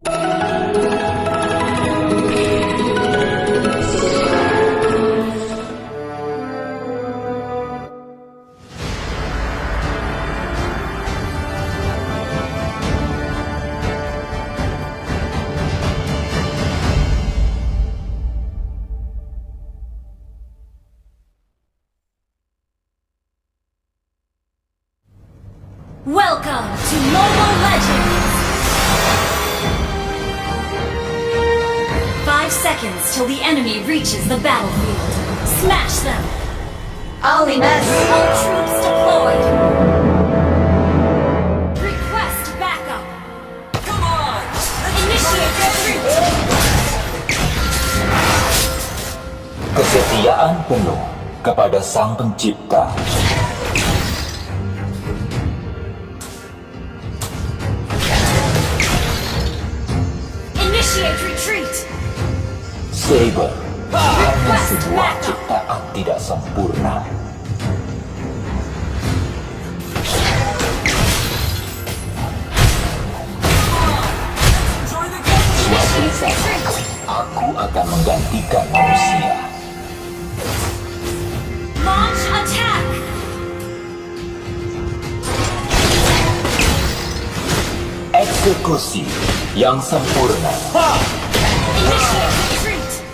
Welcome to Mobile Legends! 5 seconds till the enemy reaches the battlefield. Smash them! Olimus! All troops deployed! Request backup! Come on! Initiate retreat! Kesetiaan penuh kepada Sang Pencipta. Initiate retreat! Saber hanya sebuah ciptaan tidak sempurna. Suatu saat aku akan menggantikan manusia. Launch attack! Eksekusi yang sempurna. Initiate retreat!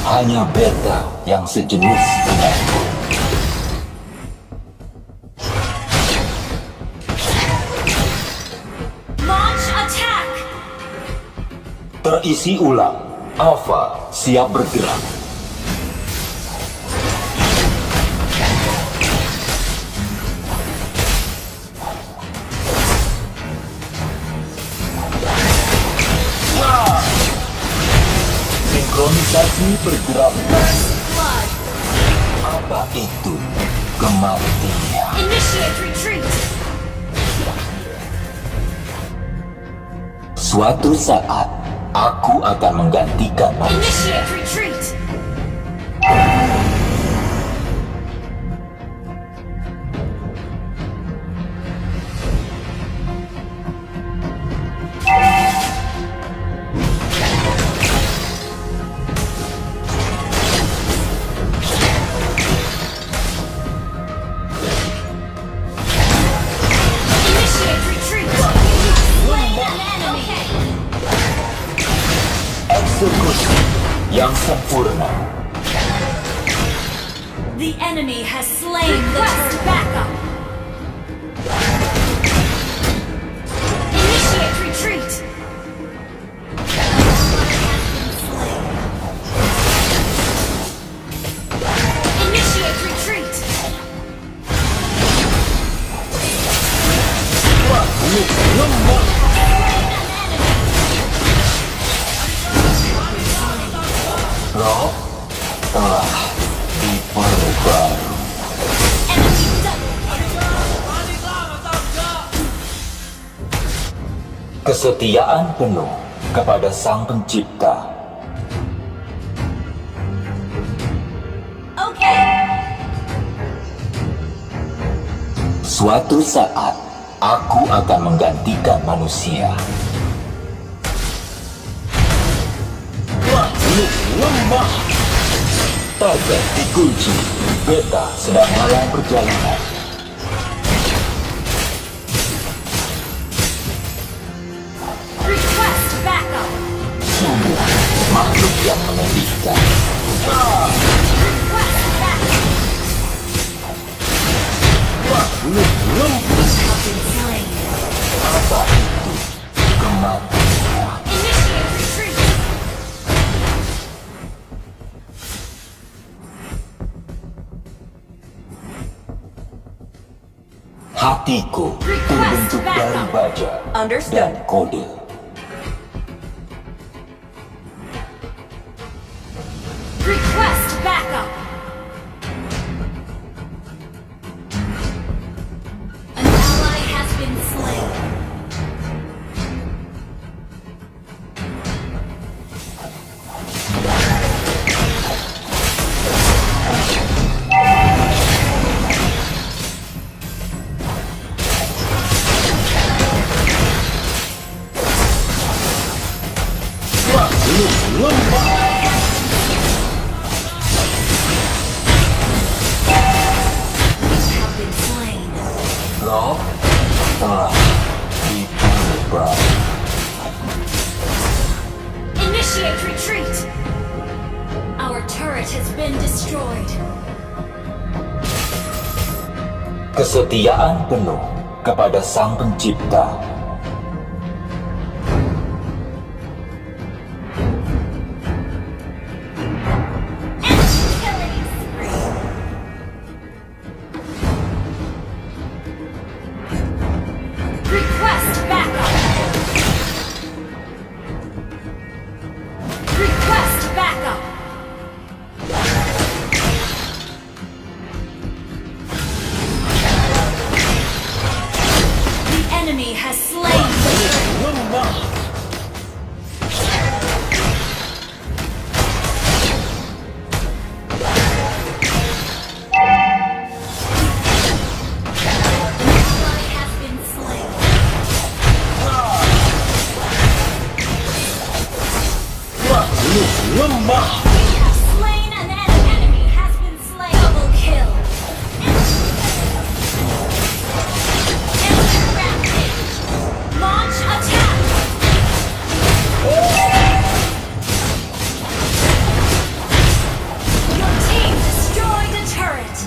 Hanya beta yang sejenis denganku. Launch attack! Terisi ulang. Alpha siap bergerak. Sinkronisasi bergerak. Blood! Apa itu kematian? Initiate retreat! Suatu saat aku akan menggantikan manusia. Initiate retreat! Initiate retreat! Slay an enemy! Eksekusi yang sempurna. The enemy has slain the turret backup! Initiate retreat! Initiate retreat! Roh telah diperbarui. Enemy double! Kesetiaan penuh kepada Sang Pencipta. Okay! Suatu saat aku akan menggantikan manusia. Lemah. Target dikunci. Beta sedang dalam perjalanan. Request backup! Sungguh makhluk yang menyedihkan. Request backup! Have been slain. Apa itu kematian? Initiate retreat! Hatiku terbentuk dari baja dan kode. Request backup! An ally has been slain. Kau telah dibunuh. Initiate retreat! Our turret has been destroyed. Kesetiaan penuh kepada Sang Pencipta. Killing spree! Request backup! Request backup! The enemy has slain the turret. Ally has been slain. We have slain an enemy has been slain. Double kill. Enemy rampage. Launch attack. Your team destroyed a turret.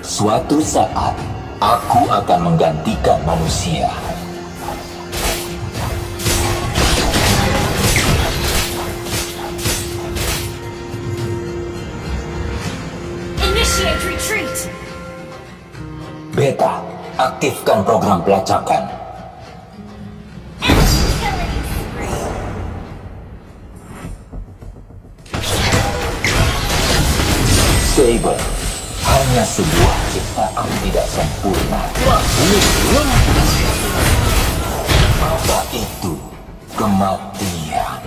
Suatu saat, aku akan menggantikan manusia. Initiate retreat. Beta, aktifkan program pelacakan. Killing spree. Saber, hanya sebuah ciptaan tidak sempurna. Apa itu kematian?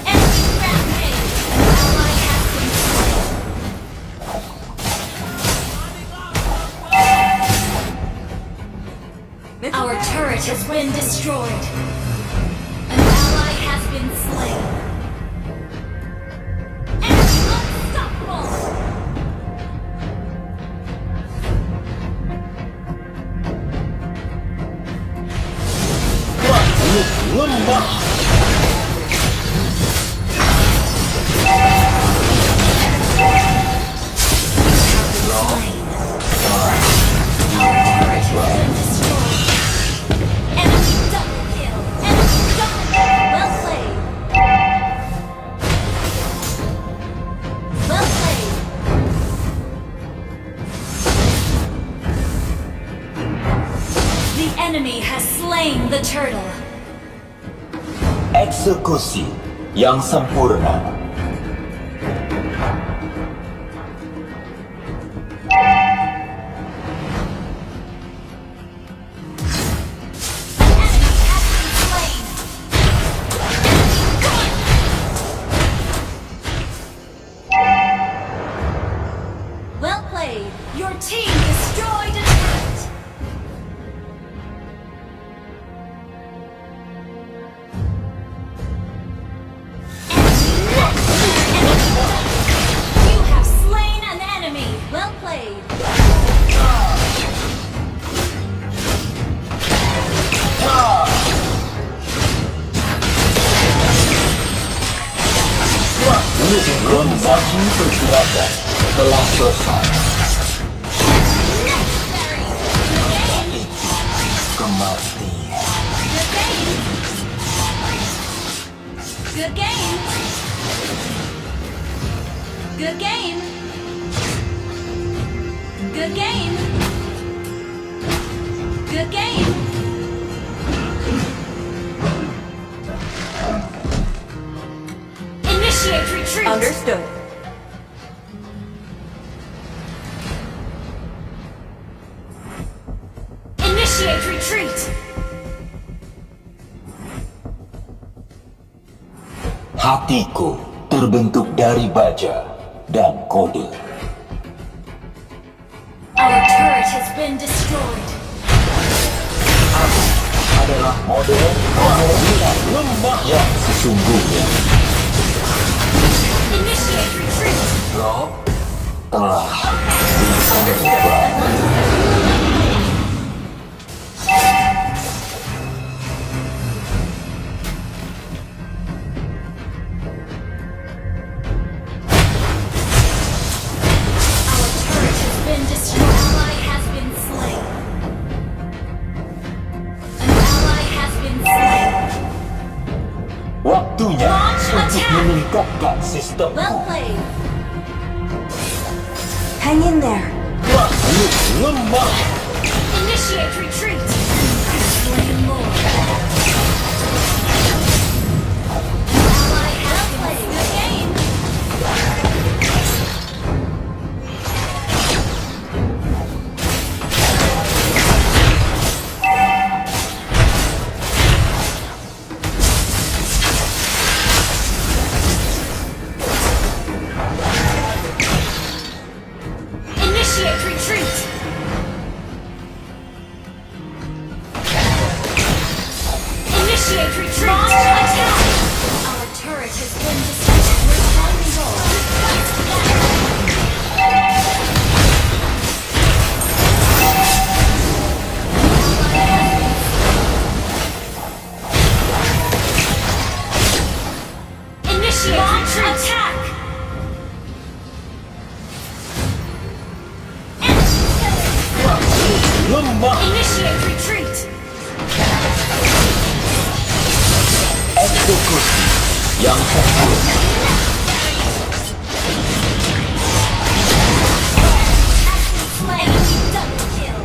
Enemy rampage. Ally has been slain. Our turret has been destroyed. An ally has been slain. Enemy unstoppable. Enemy double kill. Enemy double kill. Well played. Well played. The enemy has slain the turtle. Eksekusi yang sempurna. An enemy has been slain. Enemy gone. Well played. Your team destroyed a turret. You have slain an enemy. Well played. Transaksi pergerakan telah selesai. Necessary. Itu kematian. Good game. Good game. Good game. Good game. Initiate retreat. Understood. Initiate retreat. Hatiku terbentuk dari baja dan kode. Our turret has been destroyed. Adalah model kemungkinan lemah yang sesungguhnya. Initiate retreat. Lo telah diserang. Our turret has been destroyed. Ally has been slain. An ally has been slain. Waktunya Launch untuk attack. meningkatkan sistemku. Well played. Hang in there. Makhluk lemah. Initiate retreat. Slain more. Ally has been slain. Good game. Initiate retreat. Initiate retreat. Launch attack. Our turret has been destroyed. We're on roll. Initiate retreat. Attack. Lemah. Initiate retreat. Eksekusi yang sempurna. Slain. Double kill.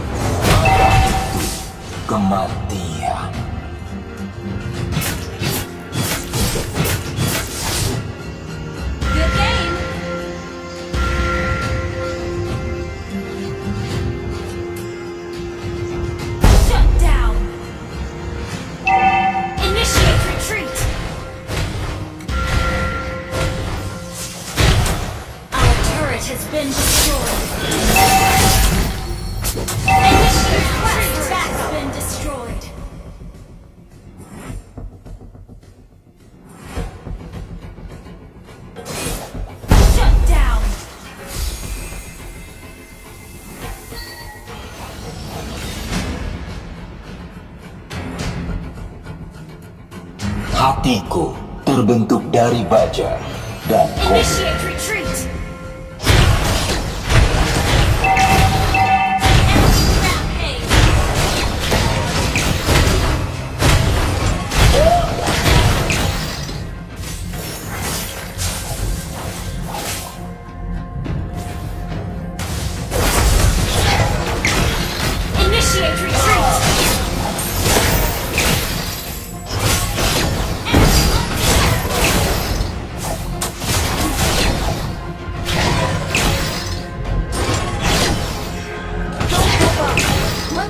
Kematian. Good game. Shut down. Initiate retreat. Our turret has been destroyed. Initiate retreat. Has been destroyed. Shut down. Hatiku terbentuk dari baja dan kopi. Initiate retreat. Rampage. Initiate retreat.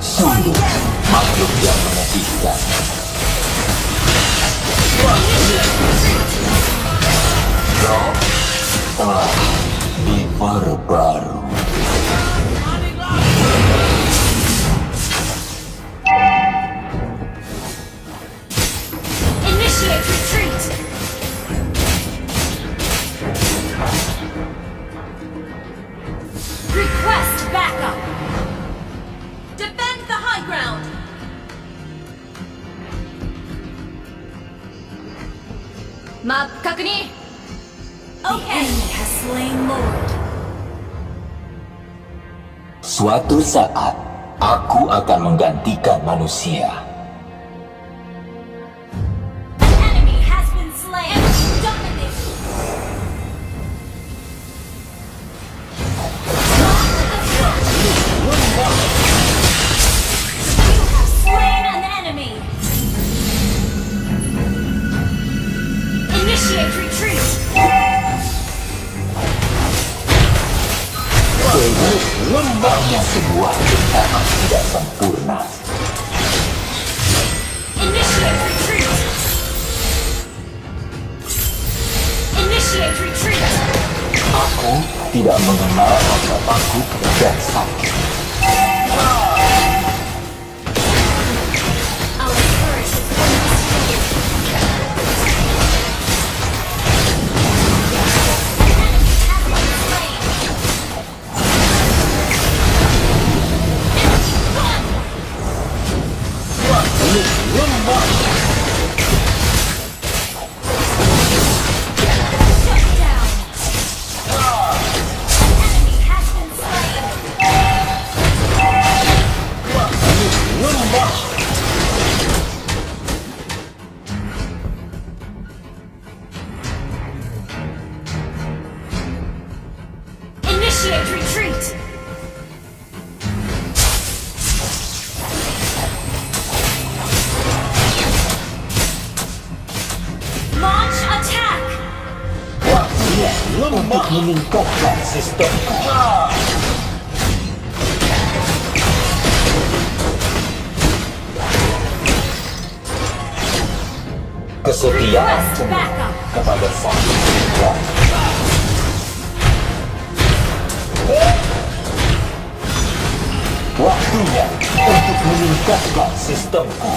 Sungguh makhluk yang menyedihkan. Lo telah diperbarui. Initiate retreat. Request backup. Defend the high ground. Map kakuni. Okay. The enemy has slain Lord. Suatu saat, aku akan menggantikan manusia. An enemy has been slain. Dominated. You have slain an enemy. Initiate retreat. Lembahnya sebuah ciptaan tidak sempurna. Initiate retreat. Initiate retreat. Aku tidak mengenal rasa takut dan sakit. Our turret has been destroyed. Initiate retreat. Launch attack. Waktunya untuk meningkatkan sistemku. Kesetiaan Request backup. kepada sang Tuhan. Waktunya untuk meningkatkan sistemku.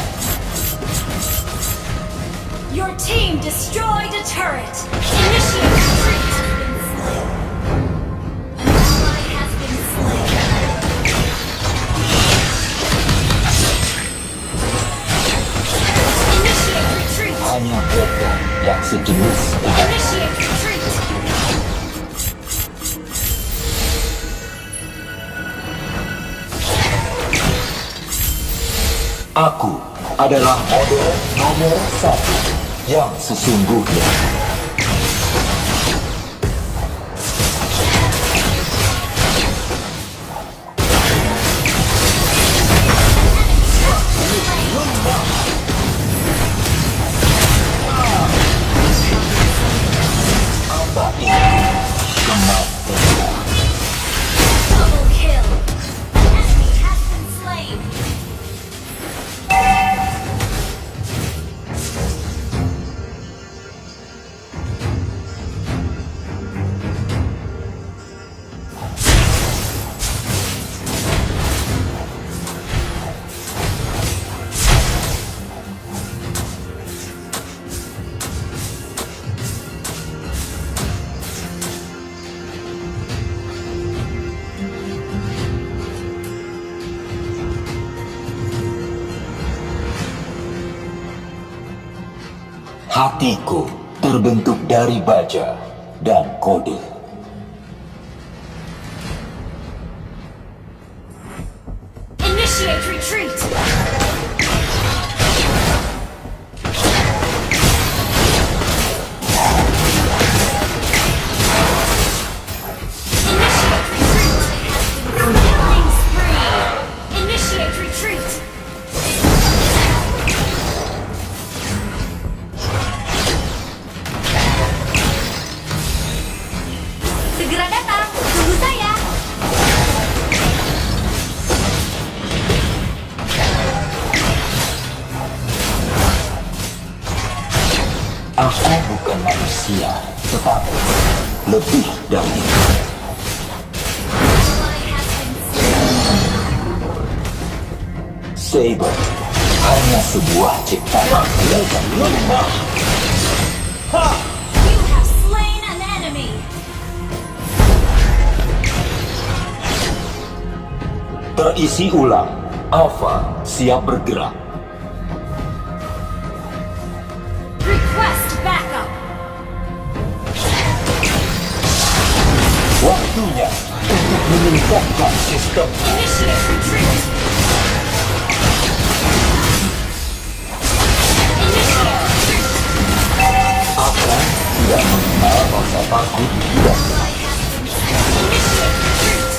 Your team destroyed a turret. Initiate retreat. An ally has been slain. Initiate retreat. Hanya mereka yang sejenis dengan Initiate retreat. aku adalah model nomor 1 yang sesungguhnya. Apa ini kematian? Double kill. An enemy has been slain. Hatiku terbentuk dari baja dan kode. Initiate retreat. Initiate retreat. Killing spree. Initiate retreat. Segera datang, tunggu saya. Aku bukan manusia, tetapi lebih dari itu. Ally has been slain. Saber hanya sebuah ciptaan tidak lemah. You have slain an enemy. Terisi ulang. Alpha siap bergerak. Request backup. Waktunya untuk meningkatkan sistem. Initiate retreat. Initiate retreat. Akan tidak mengenal rasa takut dan Initiate retreat.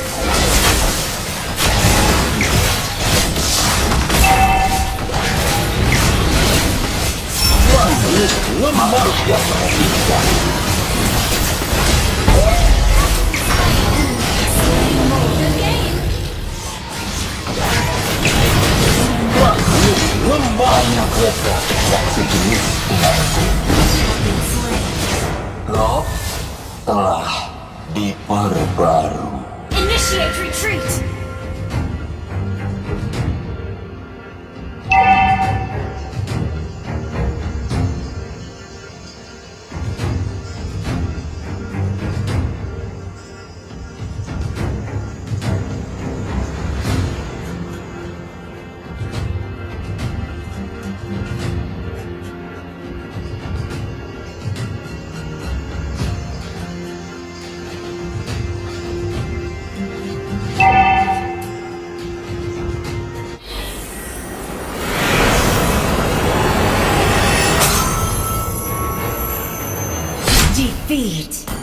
makhluk yang mengerikan. The game. Hanya mereka yang sejenis denganku. Lo telah diperbaru. Initiate retreat. Defeat.